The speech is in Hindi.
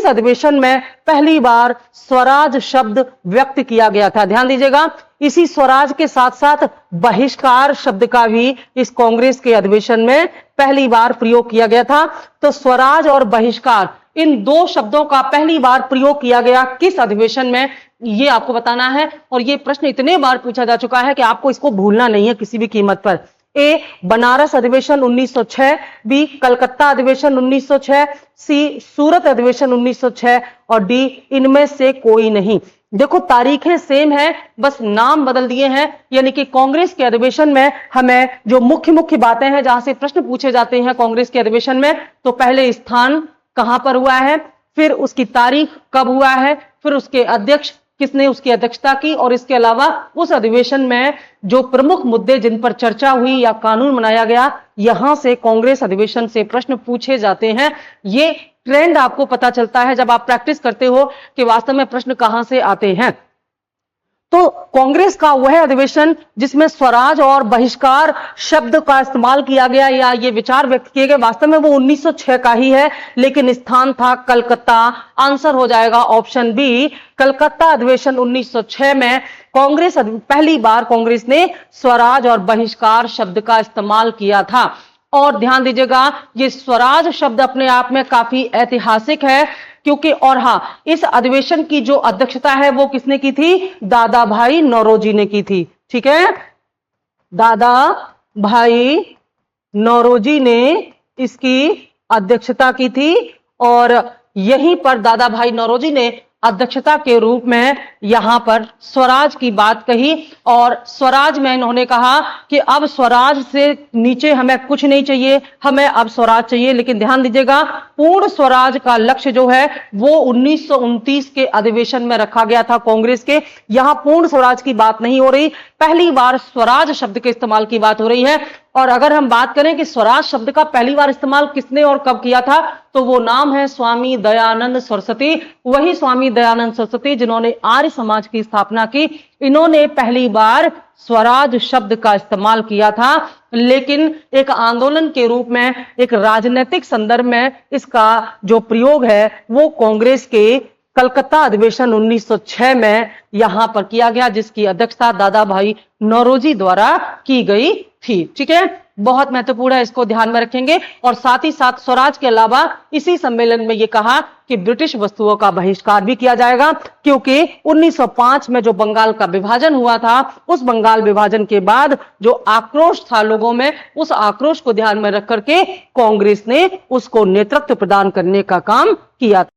किस अधिवेशन में पहली बार स्वराज शब्द व्यक्त किया गया था? ध्यान दीजिएगा, इसी स्वराज के साथ साथ बहिष्कार शब्द का भी इस कांग्रेस के अधिवेशन में पहली बार प्रयोग किया गया था। तो स्वराज और बहिष्कार, इन दो शब्दों का पहली बार प्रयोग किया गया किस अधिवेशन में, ये आपको बताना है। और ये प्रश्न इतने बार पूछा जा चुका है कि आपको इसको भूलना नहीं है किसी भी कीमत पर। ए, बनारस अधिवेशन 1906, बी, कलकत्ता अधिवेशन 1906, सी, सूरत अधिवेशन 1906 और डी, इनमें से कोई नहीं। देखो तारीखें सेम है, बस नाम बदल दिए हैं। यानी कि कांग्रेस के अधिवेशन में हमें जो मुख्य मुख्य बातें हैं जहां से प्रश्न पूछे जाते हैं कांग्रेस के अधिवेशन में, तो पहले स्थान कहां पर हुआ है, फिर उसकी तारीख कब हुआ है, फिर उसके अध्यक्ष किसने उसकी अध्यक्षता की, और इसके अलावा उस अधिवेशन में जो प्रमुख मुद्दे जिन पर चर्चा हुई या कानून बनाया गया, यहां से कांग्रेस अधिवेशन से प्रश्न पूछे जाते हैं। ये ट्रेंड आपको पता चलता है जब आप प्रैक्टिस करते हो कि वास्तव में प्रश्न कहां से आते हैं। तो कांग्रेस का वह अधिवेशन जिसमें स्वराज और बहिष्कार शब्द का इस्तेमाल किया गया या ये विचार व्यक्त किए गए, वास्तव में वो 1906 का ही है, लेकिन स्थान था कलकत्ता। आंसर हो जाएगा ऑप्शन बी, कलकत्ता अधिवेशन 1906 में कांग्रेस पहली बार कांग्रेस ने स्वराज और बहिष्कार शब्द का इस्तेमाल किया था। और ध्यान दीजिएगा, ये स्वराज शब्द अपने आप में काफी ऐतिहासिक है, क्योंकि और हाँ, इस अधिवेशन की जो अध्यक्षता है वो किसने की थी? दादा भाई नौरोजी ने की थी। ठीक है, दादा भाई नौरोजी ने इसकी अध्यक्षता की थी और यहीं पर दादा भाई नौरोजी ने अध्यक्षता के रूप में यहां पर स्वराज की बात कही। और स्वराज में इन्होंने कहा कि अब स्वराज से नीचे हमें कुछ नहीं चाहिए, हमें अब स्वराज चाहिए। लेकिन ध्यान दीजिएगा, पूर्ण स्वराज का लक्ष्य जो है वो 1929 के अधिवेशन में रखा गया था कांग्रेस के। यहां पूर्ण स्वराज की बात नहीं हो रही, पहली बार स्वराज शब्द के इस्तेमाल की बात हो रही है। और अगर हम बात करें कि स्वराज शब्द का पहली बार इस्तेमाल किसने और कब किया था, तो वो नाम है स्वामी दयानंद सरस्वती। वही स्वामी दयानंद सरस्वती जिन्होंने आर्य समाज की स्थापना की, इन्होंने पहली बार स्वराज शब्द का इस्तेमाल किया था। लेकिन एक आंदोलन के रूप में, एक राजनीतिक संदर्भ में इसका जो प्रयोग है वो कांग्रेस के कलकत्ता अधिवेशन 1906 में यहां पर किया गया, जिसकी अध्यक्षता दादा भाई नौरोजी द्वारा की गई थी। ठीक है, बहुत महत्वपूर्ण है, इसको ध्यान में रखेंगे। और साथ ही साथ स्वराज के अलावा इसी सम्मेलन में यह कहा कि ब्रिटिश वस्तुओं का बहिष्कार भी किया जाएगा, क्योंकि 1905 में जो बंगाल का विभाजन हुआ था, उस बंगाल विभाजन के बाद जो आक्रोश था लोगों में, उस आक्रोश को ध्यान में रख करके कांग्रेस ने उसको नेतृत्व प्रदान करने का काम किया था।